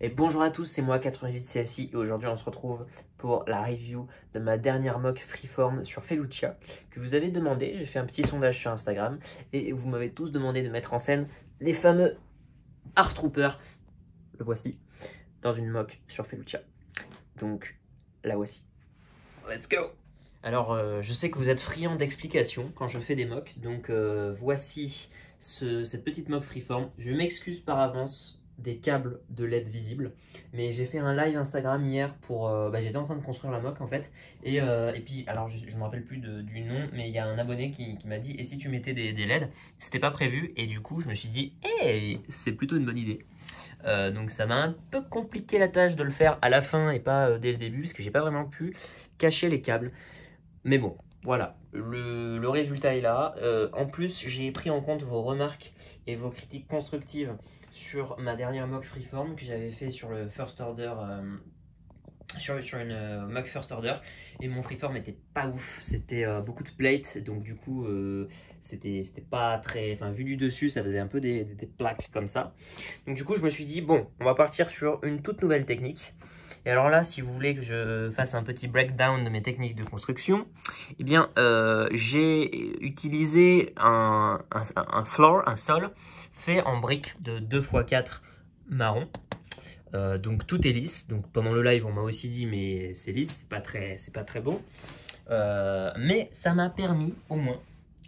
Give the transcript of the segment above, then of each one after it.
Et bonjour à tous, c'est moi 88 CSI et aujourd'hui on se retrouve pour la review de ma dernière mock freeform sur Felucia que vous avez demandé. J'ai fait un petit sondage sur Instagram et vous m'avez tous demandé de mettre en scène les fameux Art Troopers. Le voici dans une mock sur Felucia. Donc la voici. Let's go! Alors je sais que vous êtes friands d'explications quand je fais des mocks, donc voici cette petite mock freeform. Je m'excuse par avance des câbles de LED visibles, mais j'ai fait un live Instagram hier pour j'étais en train de construire la mock en fait, et puis alors je me rappelle plus du nom, mais il y a un abonné qui m'a dit et si tu mettais des LED. C'était pas prévu et du coup je me suis dit hey, c'est plutôt une bonne idée. Donc ça m'a un peu compliqué la tâche de le faire à la fin et pas dès le début parce que j'ai pas vraiment pu cacher les câbles. Mais bon, voilà, le résultat est là. En plus, j'ai pris en compte vos remarques et vos critiques constructives sur ma dernière mock freeform que j'avais fait sur le first order, sur une mock first order. Et mon freeform n'était pas ouf, c'était beaucoup de plates, donc du coup, c'était pas très... Enfin, vu du dessus, ça faisait un peu des plaques comme ça. Donc du coup, je me suis dit, bon, on va partir sur une toute nouvelle technique. Et alors là, si vous voulez que je fasse un petit breakdown de mes techniques de construction, eh bien, j'ai utilisé un floor, un sol, fait en briques de 2x4 marron. Donc tout est lisse. Donc pendant le live, on m'a aussi dit, mais c'est lisse, c'est pas très beau. Mais ça m'a permis, au moins,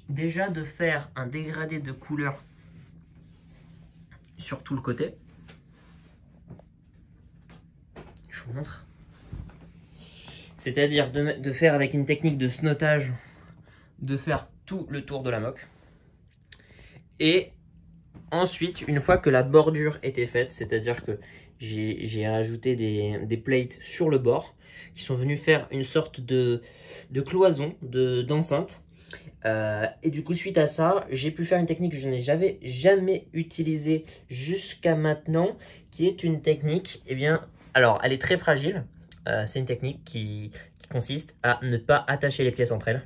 déjà de faire un dégradé de couleur sur tout le côté. Je vous montre. C'est-à-dire de faire avec une technique de snottage, de faire tout le tour de la mock. Et ensuite, une fois que la bordure était faite, c'est-à-dire que j'ai rajouté des plates sur le bord, qui sont venus faire une sorte de cloison, d'enceinte. Et du coup, suite à ça, j'ai pu faire une technique que je n'ai jamais utilisée jusqu'à maintenant, qui est une technique, eh bien, alors, elle est très fragile. C'est une technique qui consiste à ne pas attacher les pièces entre elles.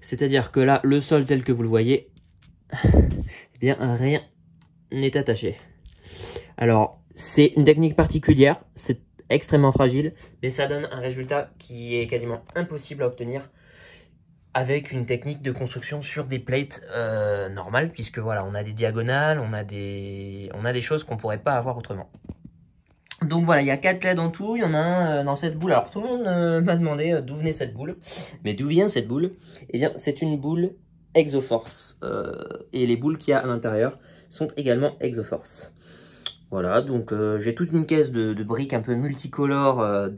C'est-à-dire que là, le sol tel que vous le voyez, eh bien, rien n'est attaché. Alors, c'est une technique particulière, c'est extrêmement fragile, mais ça donne un résultat qui est quasiment impossible à obtenir avec une technique de construction sur des plates normales, puisque voilà, on a des diagonales, on a des choses qu'on ne pourrait pas avoir autrement. Donc voilà, il y a 4 plates en tout, il y en a un dans cette boule. Alors tout le monde m'a demandé d'où venait cette boule. Mais d'où vient cette boule? Eh bien, c'est une boule Exoforce. Et les boules qu'il y a à l'intérieur sont également Exoforce. Voilà, donc j'ai toute une caisse de briques un peu multicolores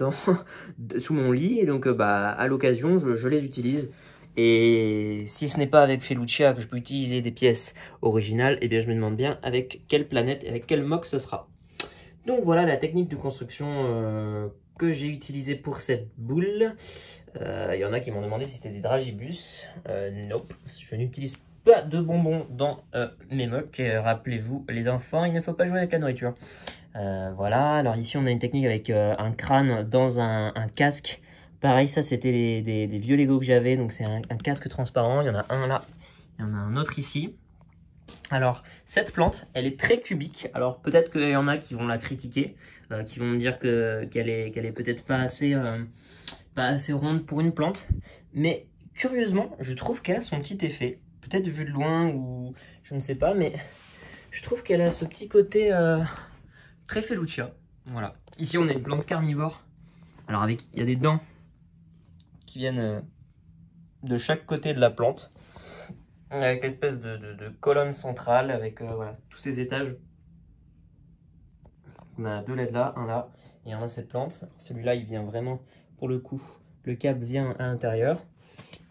sous mon lit. Et donc à l'occasion, je les utilise. Et si ce n'est pas avec Felucia que je peux utiliser des pièces originales, eh bien je me demande bien avec quelle planète, avec quel mock ce sera. Donc voilà la technique de construction que j'ai utilisée pour cette boule. Il y en a qui m'ont demandé si c'était des dragibus. Nope, je n'utilise pas de bonbons dans mes mocks. Rappelez-vous les enfants, il ne faut pas jouer avec la nourriture. Voilà, alors ici on a une technique avec un crâne dans un casque. Pareil, ça c'était des vieux Lego que j'avais, donc c'est un casque transparent. Il y en a un là, il y en a un autre ici. Alors, cette plante, elle est très cubique. Alors, peut-être qu'il y en a qui vont la critiquer, qui vont me dire qu'elle est peut-être pas assez ronde pour une plante. Mais curieusement, je trouve qu'elle a son petit effet. Peut-être vu de loin ou je ne sais pas, mais je trouve qu'elle a ce petit côté très Felucia. Voilà. Ici, on a une plante carnivore. Alors, il y a des dents qui viennent de chaque côté de la plante. Avec l'espèce de colonne centrale, avec voilà, tous ces étages. On a 2 LED là, un là, et on a cette plante. Celui-là, il vient vraiment, pour le coup, le câble vient à l'intérieur.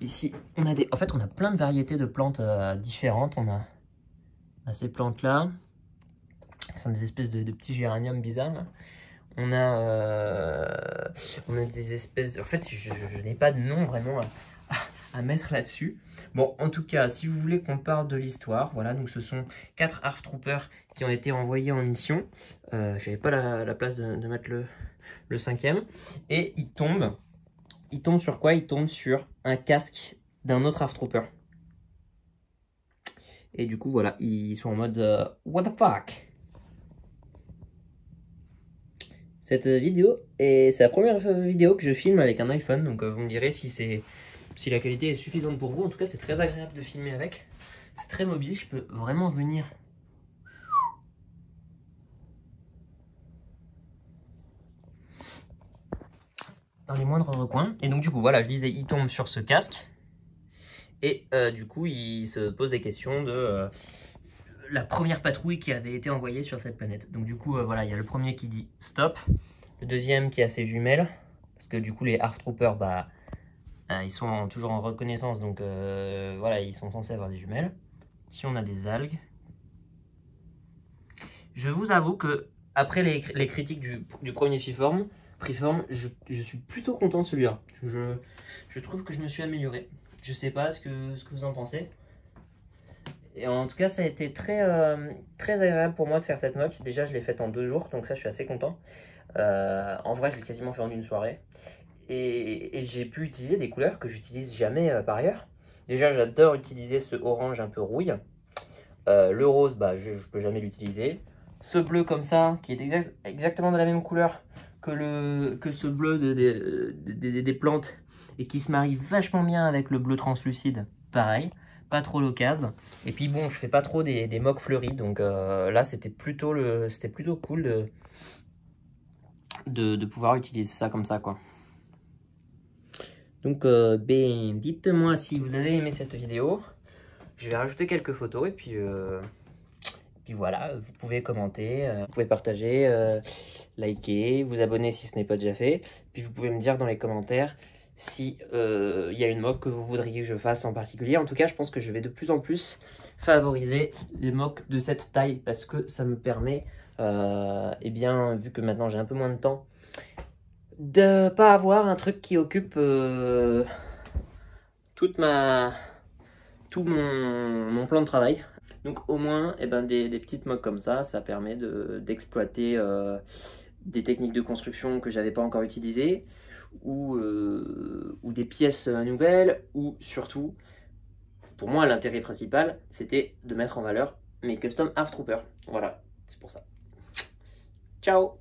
Ici, on a en fait, on a plein de variétés de plantes différentes. On a ces plantes-là, qui sont des espèces de petits géraniums bizarres. Là. On a des espèces de... En fait, je n'ai pas de nom vraiment à mettre là-dessus. Bon, en tout cas, si vous voulez qu'on parle de l'histoire, voilà, donc ce sont 4 Art Troopers qui ont été envoyés en mission. J'avais pas la place de mettre le 5e. Et ils tombent sur quoi? Ils tombent sur un casque d'un autre Art Trooper. Et du coup, voilà, ils sont en mode what the fuck? cette vidéo. Et c'est la première vidéo que je filme avec un iPhone. Donc vous me direz si la qualité est suffisante pour vous. En tout cas, c'est très agréable de filmer avec. C'est très mobile, je peux vraiment venir dans les moindres recoins. Et donc du coup, voilà, je disais, il tombe sur ce casque. Et du coup, il se pose des questions de la première patrouille qui avait été envoyée sur cette planète. Donc du coup, voilà, il y a le premier qui dit stop. Le deuxième qui a ses jumelles. Parce que du coup, les ARF Troopers, bah, ils sont toujours en reconnaissance. Donc voilà, ils sont censés avoir des jumelles. Ici, on a des algues. Je vous avoue que après les critiques du premier Freeform, je suis plutôt content de celui-là. Je trouve que je me suis amélioré. Je sais pas ce que vous en pensez. Et en tout cas, ça a été très agréable pour moi de faire cette mock. Déjà, je l'ai faite en 2 jours, donc ça, je suis assez content. En vrai, je l'ai quasiment fait en une soirée. Et j'ai pu utiliser des couleurs que j'utilise jamais par ailleurs. Déjà, j'adore utiliser ce orange un peu rouille. Le rose, bah, je peux jamais l'utiliser. Ce bleu comme ça, qui est exactement de la même couleur que ce bleu des plantes et qui se marie vachement bien avec le bleu translucide, pareil, pas trop l'occasion. Et puis bon, je fais pas trop des mocks fleuris, donc là c'était plutôt cool de pouvoir utiliser ça comme ça, quoi. Donc ben, dites-moi si vous avez aimé cette vidéo. Je vais rajouter quelques photos et puis voilà, vous pouvez commenter, vous pouvez partager, liker, vous abonner si ce n'est pas déjà fait. Puis vous pouvez me dire dans les commentaires si y a une mock que vous voudriez que je fasse en particulier. En tout cas, je pense que je vais de plus en plus favoriser les mocks de cette taille parce que ça me permet, eh bien, vu que maintenant j'ai un peu moins de temps, de pas avoir un truc qui occupe tout mon plan de travail. Donc au moins, eh ben, des petites mocks comme ça permet d'exploiter des techniques de construction que j'avais pas encore utilisées, ou des pièces nouvelles, ou surtout, pour moi l'intérêt principal, c'était de mettre en valeur mes custom ARF Troopers. Voilà, c'est pour ça. Ciao!